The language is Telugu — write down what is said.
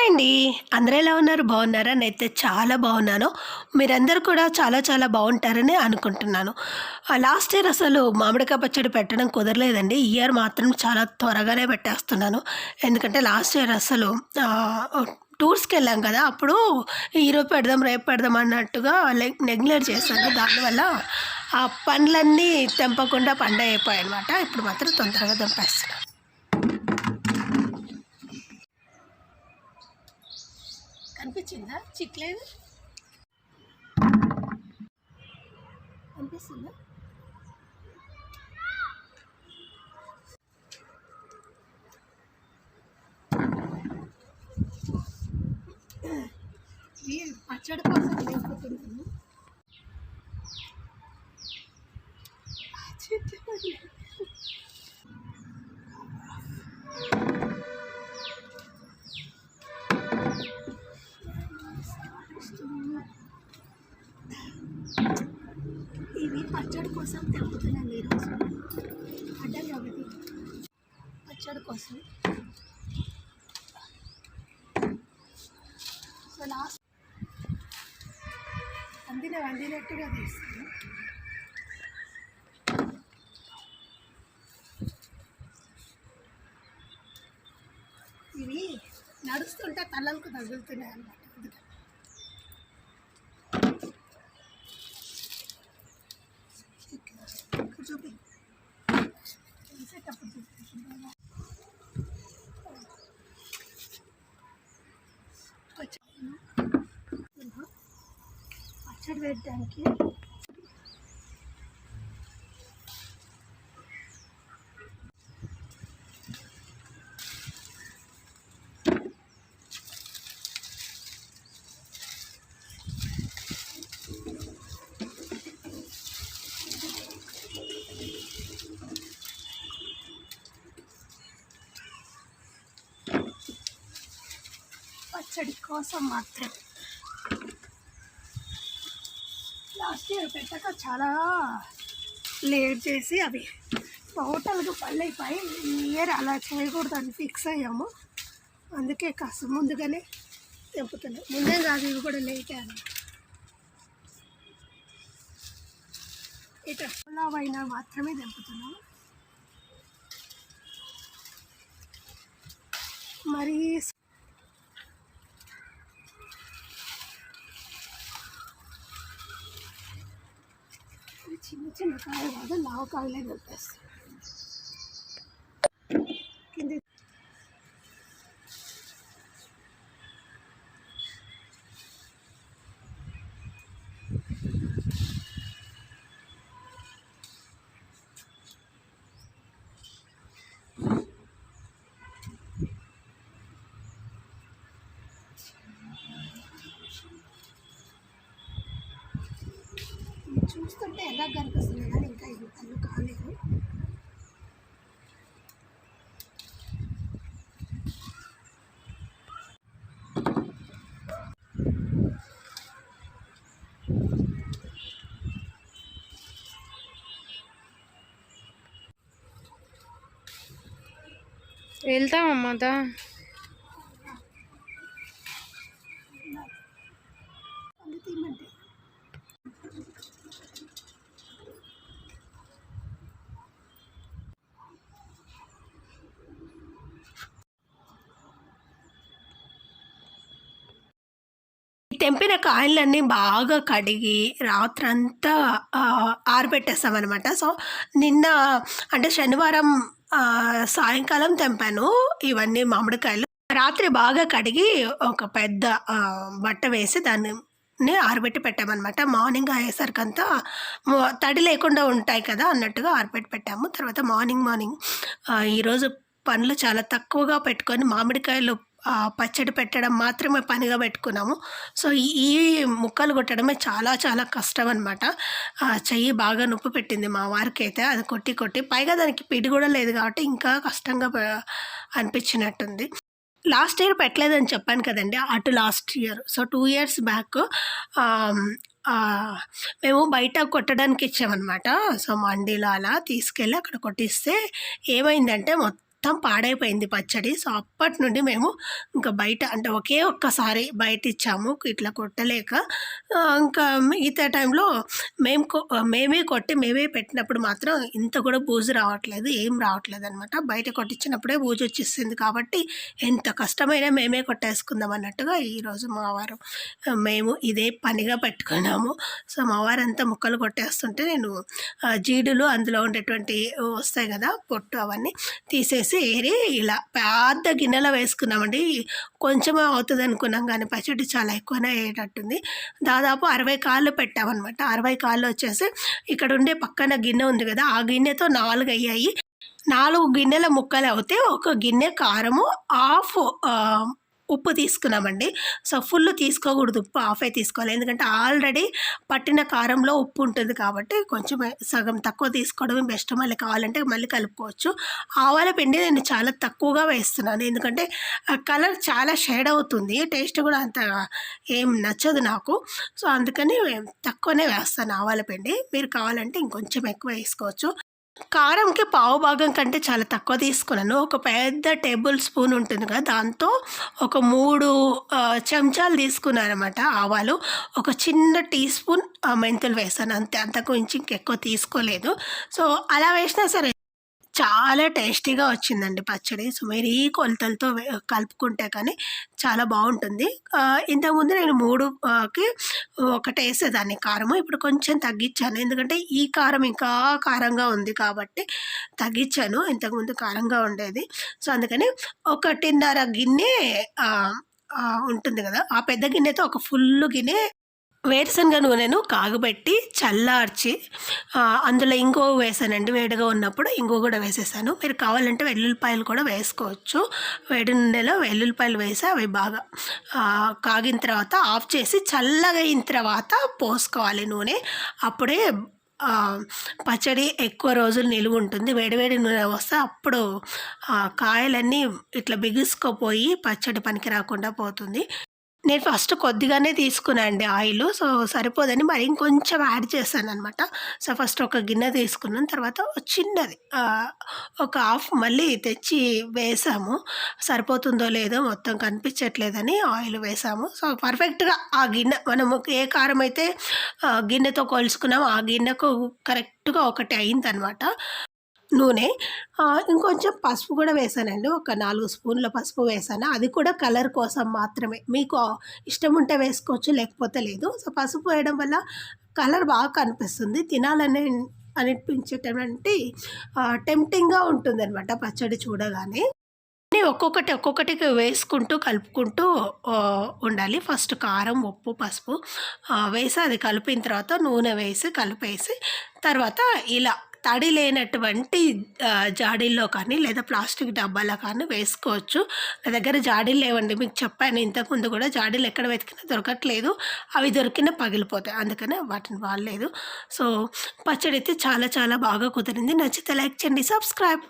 హాయ్ అండి. అందరూ ఎలా ఉన్నారు? బాగున్నారా? నేనైతే చాలా బాగున్నాను. మీరందరూ కూడా చాలా చాలా బాగుంటారని అనుకుంటున్నాను. లాస్ట్ ఇయర్ అసలు మామిడికాయ పచ్చడి పెట్టడం కుదరలేదండి. ఈ ఇయర్ మాత్రం చాలా త్వరగానే పెట్టేస్తున్నాను. ఎందుకంటే లాస్ట్ ఇయర్ అసలు టూర్స్‌కెళ్ళాం కదా! అప్పుడు ఈరోజు పెడదాం, రేపు పెడదాం అన్నట్టుగా నెగ్లెక్ట్ చేశాను. దానివల్ల ఆ పండ్లన్నీ తెంపకుండా పండైపోయాయనమాట. ఇప్పుడు మాత్రం తొందరగా తెంపేస్తున్నాను. కనిపించిందా చిక్లేదు? కనిపిస్తుందా? ఇవి పచ్చడి కోసం లేకపోతున్నాను. ఇవి పచ్చడి కోసం తెంపుతున్నాను ఈరోజు. అడ్డం కాబట్టి పచ్చడి కోసం. సో లాస్ట్ అందినట్టుగా తీస్తాను. ఇవి నడుస్తుంటే తలలకు తగులుతున్నాయి అన్నమాట. చూపి తీసేటప్పుడు చూపించుకుంటా. పచ్చడి వేయడానికి పచ్చడి కోసం మాత్రం లాస్ట్ ఇయర్ పెట్టక చాలా లేట్ చేసి అవి టోటల్గా పళ్ళైపోయి ఈ ఇయర్ అలా చేయకూడదని ఫిక్స్ అయ్యాము. అందుకే కాస్త ముందుగానే తెంపుతున్నాం. ముందే కాదు, ఇవి కూడా లేట్ అయ్యాను. ఇట్లా అయినా మాత్రమే తెంపుతున్నాము. మరి చిన్న చిన్న కాయలు కాదు, లావు కాయలే తెంపేస్తాం. కింద చూస్తుంటే ఎలా కనిపిస్తుంది కానీ ఇంకా ఇంతలు కాలేదు. వెళ్తామమ్మా. తెంపిన కాయలన్నీ బాగా కడిగి రాత్రంతా ఆరబెట్టేస్తామన్నమాట. సో నిన్న అంటే శనివారం సాయంకాలం తెంపాను ఇవన్నీ మామిడికాయలు. రాత్రి బాగా కడిగి ఒక పెద్ద బట్ట వేసి దాన్ని ఆరబెట్టి పెట్టామన్నమాట. మార్నింగ్ అయ్యేసరికంతా తడి లేకుండా ఉంటాయి కదా అన్నట్టుగా ఆరబెట్టి పెట్టాము. తర్వాత మార్నింగ్ ఈరోజు పనులు చాలా తక్కువగా పెట్టుకొని మామిడికాయలు పచ్చడి పెట్టడం మాత్రమే పనిగా పెట్టుకున్నాము. సో ఈ ముక్కలు కొట్టడమే చాలా చాలా కష్టం అనమాట. చెయ్యి బాగా నొప్పి పెట్టింది మా వారికైతే. అది కొట్టి పైగా దానికి పిడి కూడా లేదు కాబట్టి ఇంకా కష్టంగా అనిపించినట్టుంది. లాస్ట్ ఇయర్ పెట్టలేదని చెప్పాను కదండి, last year. So 2 years back మేము బయట కొట్టడానికి ఇచ్చామన్నమాట. సో మండీలో అలా తీసుకెళ్ళి అక్కడ కొట్టిస్తే ఏమైందంటే మొత్తం పాడైపోయింది పచ్చడి. సో, అప్పటి నుండి మేము ఇంకా బయట అంటే ఒకే ఒక్కసారి బయటిచ్చాము ఇట్లా కొట్టలేక. ఇంకా మిగతా టైంలో మేమే కొట్టి మేమే పెట్టినప్పుడు మాత్రం ఇంత కూడా బూజు రావట్లేదు. ఏం రావట్లేదనమాట. బయట కొట్టించినప్పుడే బూజొచ్చేసింది కాబట్టి ఎంత కష్టమైనా మేమే కొట్టేసుకుందాం అన్నట్టుగా ఈరోజు మా వారు మేము ఇదే పనిగా పెట్టుకున్నాము. సో, మా వారంతా ముక్కలు కొట్టేస్తుంటే నేను జీడులు అందులో ఉండేటువంటి వస్తాయి కదా పొట్టు అవన్నీ తీసేసి ఏరి ఇలా పెద్ద గిన్నెలో వేసుకున్నామండి. కొంచెమే అవుతుంది అనుకున్నాం కానీ పచ్చడి చాలా ఎక్కువనే అయ్యేటట్టుంది. దాదాపు 60 కాళ్ళు పెట్టామన్నమాట. 60 కాళ్ళు వచ్చేసి ఇక్కడ ఉండే పక్కన గిన్నె ఉంది కదా, ఆ గిన్నెతో 4 అయ్యాయి. 4 గిన్నెల ముక్కలు అవుతే ఒక గిన్నె కారము, హాఫ్ ఉప్పు తీసుకున్నామండి. సో, ఫుల్ తీసుకోకూడదు, ఉప్పు హాఫే తీసుకోవాలి. ఎందుకంటే ఆల్రెడీ పట్టిన కారంలో ఉప్పు ఉంటుంది కాబట్టి కొంచెం సగం తక్కువ తీసుకోవడమే బెస్ట్. మళ్ళీ కావాలంటే మళ్ళీ కలుపుకోవచ్చు. ఆవాల పిండి నేను చాలా తక్కువగా వేస్తున్నాను, ఎందుకంటే కలర్ చాలా షేడ్ అవుతుంది, టేస్ట్ కూడా అంత ఏం నచ్చదు నాకు. సో, అందుకని తక్కువనే వేస్తాను ఆవాల పిండి. మీరు కావాలంటే ఇంకొంచెం ఎక్కువ వేసుకోవచ్చు. కారంకి పావు భాగం కంటే చాలా తక్కువ తీసుకున్నాను. ఒక పెద్ద టేబుల్ స్పూన్ ఉంటుంది కదా, దాంతో ఒక 3 చెంచాలు తీసుకున్నానమాట ఆవాలు. ఒక చిన్న టీ స్పూన్ మెంతులు వేసాను అంతే, అంతకు మించి ఇంకెక్కువ తీసుకోలేదు. సో, అలా వేసినా సరే చాలా టేస్టీగా వచ్చిందండి పచ్చడి. సో, మీరు ఈ కొలతలతో కలుపుకుంటే కానీ చాలా బాగుంటుంది. ఇంతకుముందు నేను 3కి ఒకటేసేదాన్ని కారము. ఇప్పుడు కొంచెం తగ్గించాను, ఎందుకంటే ఈ కారం ఇంకా కారంగా ఉంది కాబట్టి తగ్గించాను. ఇంతకుముందు కారంగా ఉండేది. సో, అందుకని 1.5 గిన్నె ఉంటుంది కదా, ఆ పెద్ద గిన్నెతో ఒక ఫుల్ గిన్నె వేరుశనగ నూనెను కాగబెట్టి చల్లార్చి అందులో ఇంగువ వేసానండి. వేడిగా ఉన్నప్పుడు ఇంగువ కూడా వేసేసాను. మీరు కావాలంటే వెల్లుల్లిపాయలు కూడా వేసుకోవచ్చు. వేడి నూనెలో వెల్లుల్లిపాయలు వేసి అవి బాగా కాగిన తర్వాత ఆఫ్ చేసి చల్లగా అయిన తర్వాత పోసుకోవాలి నూనె. అప్పుడే పచ్చడి ఎక్కువ రోజులు నిలువ ఉంటుంది. వేడివేడి నూనె వస్తే అప్పుడు కాయలన్నీ ఇట్లా బిగుసుకుపోయి పచ్చడి పనికి రాకుండా పోతుంది. నేను ఫస్ట్ కొద్దిగానే తీసుకున్నా అండి ఆయిలు. సో, సరిపోదని మరి ఇంకొంచెం యాడ్ చేశాననమాట. సో, ఫస్ట్ ఒక గిన్నె తీసుకున్నాను, తర్వాత చిన్నది ఒక హాఫ్ మళ్ళీ తెచ్చి వేసాము. సరిపోతుందో లేదో మొత్తం కనిపించట్లేదని ఆయిల్ వేసాము. సో, పర్ఫెక్ట్గా ఆ గిన్నె మనము ఏ కారం అయితే గిన్నెతో కొలుచుకున్నామో ఆ గిన్నెకు కరెక్ట్గా ఒకటి అయిందనమాట నూనె. ఇంకొంచెం పసుపు కూడా వేసానండి. ఒక 4 స్పూన్ల పసుపు వేసాను. అది కూడా కలర్ కోసం మాత్రమే. మీకు ఇష్టం ఉంటే వేసుకోవచ్చు, లేకపోతే లేదు. సో, పసుపు వేయడం వల్ల కలర్ బాగా కనిపిస్తుంది. తినాలని అనిపించేటటువంటి టెంప్టింగ్గా ఉంటుందన్నమాట పచ్చడి చూడగానే. ఒక్కొక్కటి వేసుకుంటూ కలుపుకుంటూ ఉండాలి. ఫస్ట్ కారం, ఉప్పు, పసుపు వేసి అది కలిపిన తర్వాత నూనె వేసి కలిపేసి తర్వాత ఇలా తడి లేనటువంటి జాడీల్లో కానీ లేదా ప్లాస్టిక్ డబ్బాలో కానీ వేసుకోవచ్చు. నా దగ్గర జాడీలు లేవండి, మీకు చెప్పాను ఇంతకుముందు కూడా. జాడీలు ఎక్కడ వెతికినా దొరకట్లేదు, అవి దొరికినా పగిలిపోతాయి, అందుకనే వాటిని వాడలేదు. సో, పచ్చడి అయితే చాలా చాలా బాగా కుదిరింది. నచ్చితే లైక్ చేయండి, సబ్స్క్రైబ్.